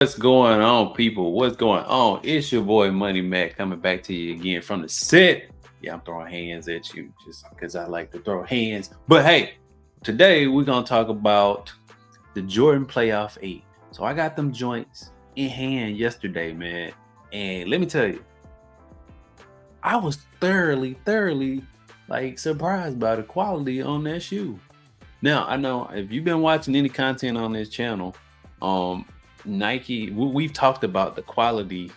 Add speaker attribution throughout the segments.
Speaker 1: What's going on, people? What's going on? It's your boy Money Mac coming back to you again from the set. Yeah, I'm throwing hands at you just because I like to throw hands. But hey, today we're gonna talk about the Jordan Playoff 8. So I got them joints in hand yesterday, man. And let me tell you, I was thoroughly like surprised by the quality on that shoe. Now I know if you've been watching any content on this channel, um, Nike, we've talked about the quality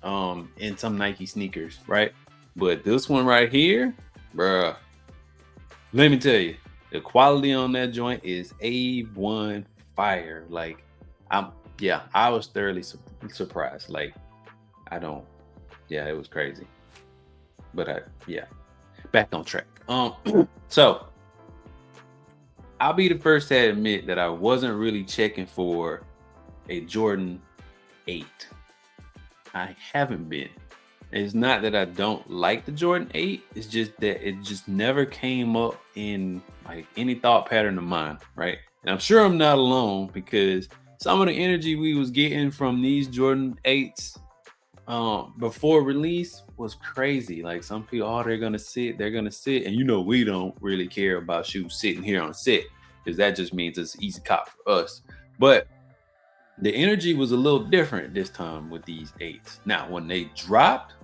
Speaker 1: in some Nike sneakers, right? But this one right here, bruh, let me tell you, the quality on that joint is A1 fire. Like, I'm yeah, I was thoroughly surprised. Like, I don't, yeah, it was crazy. But yeah, back on track. So I'll be the first to admit that I wasn't really checking for a Jordan 8. I haven't been. It's not that I don't like the Jordan 8, it's just that it just never came up in like any thought pattern of mine, right? And I'm sure I'm not alone because some of the energy we was getting from these Jordan 8s before release was crazy. Like some people, oh, they're gonna sit, and we don't really care about shoes sitting here on set because that just means it's easy cop for us. But the energy was a little different this time with these 8s. Now, when they dropped,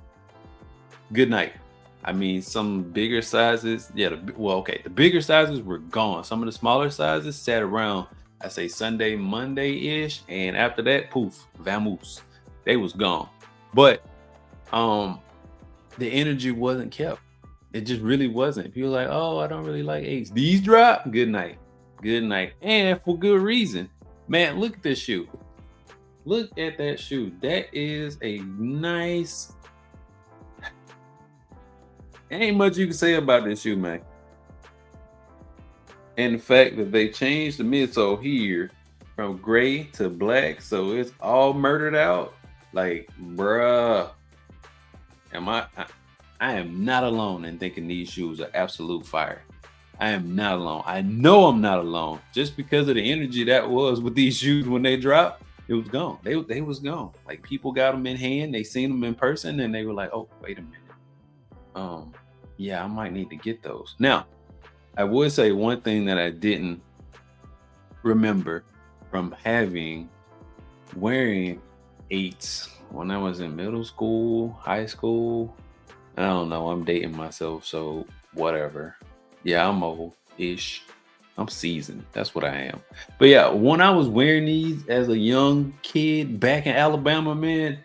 Speaker 1: good night. I mean, some bigger sizes, yeah, the bigger sizes were gone. Some of the smaller sizes sat around, I say Sunday, Monday-ish, and after that, poof, vamoose. They was gone. But the energy wasn't kept. It just really wasn't. People like, oh, I don't really like 8s. These drop, good night. Good night. And for good reason. Man, look at this shoe. Look at that shoe. That is a nice. Ain't much you can say about this shoe, man. And the fact that they changed the midsole here from gray to black, so it's all murdered out. Like, bruh, I am not alone in thinking these shoes are absolute fire. I am not alone. I know I'm not alone. Just because of the energy that was with these shoes when they dropped, it was gone. They was gone. Like people got them in hand, they seen them in person, and they were like, "Oh, wait a minute. Yeah, I might need to get those." Now, I would say one thing that I didn't remember from wearing 8s when I was in middle school, high school. I don't know. I'm dating myself, so whatever. Yeah, I'm old-ish. I'm seasoned. That's what I am. But yeah, when I was wearing these as a young kid back in Alabama, man,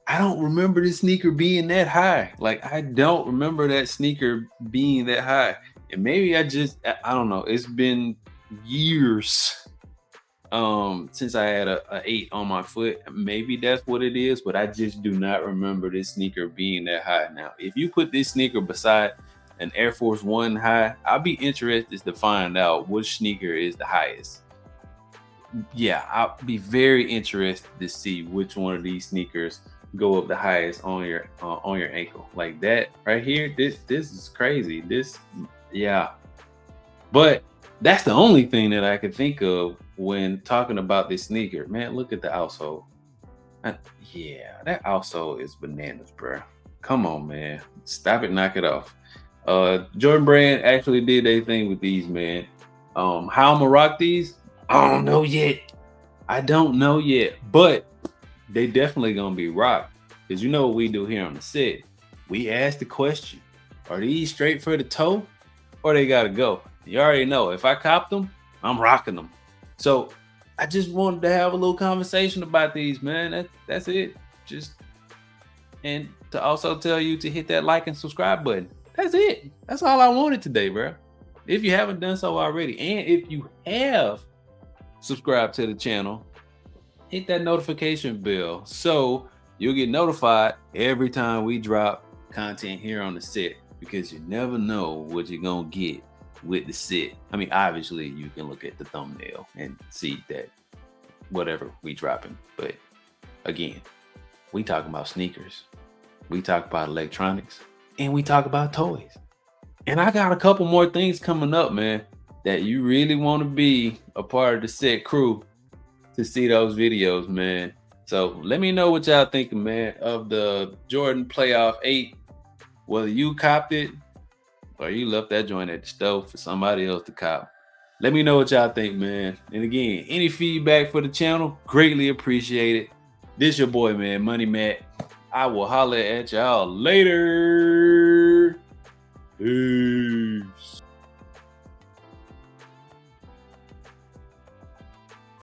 Speaker 1: I don't remember this sneaker being that high. Like, I don't remember that sneaker being that high. And maybe I don't know. It's been years since I had a 8 on my foot. Maybe that's what it is, but I just do not remember this sneaker being that high. Now, if you put this sneaker beside an Air Force One high, I'll be interested to find out which sneaker is the highest. Yeah, I'll be very interested to see which one of these sneakers go up the highest on your ankle. Like that right here, this is crazy. Yeah. But that's the only thing that I could think of when talking about this sneaker. Man, look at the outsole. Yeah, that outsole is bananas, bro. Come on, man. Stop it, knock it off. Jordan Brand actually did a thing with these, man. How I'm gonna rock these, I don't know yet. But they definitely gonna be rocked. Because you know what we do here on the set. We ask the question, are these straight for the toe or they gotta go? You already know. If I cop them, I'm rocking them. So I just wanted to have a little conversation about these, man. That's it. And to also tell you to hit that like and subscribe button. That's it. That's all I wanted today, bro. If you haven't done so already, and if you have subscribed to the channel, hit that notification bell so you'll get notified every time we drop content here on the set, because you never know what you're gonna get with the set. I mean, obviously you can look at the thumbnail and see that whatever we dropping, but again, we talk about sneakers, we talk about electronics, and we talk about toys. And I got a couple more things coming up, man, that you really want to be a part of the set crew to see those videos, man. So let me know what y'all thinking, man, of the Jordan Playoff 8. Whether you copped it or you left that joint at the stove for somebody else to cop. Let me know what y'all think, man. And again, any feedback for the channel, greatly appreciate it. This your boy, man, Money Matt. I will holler at y'all later.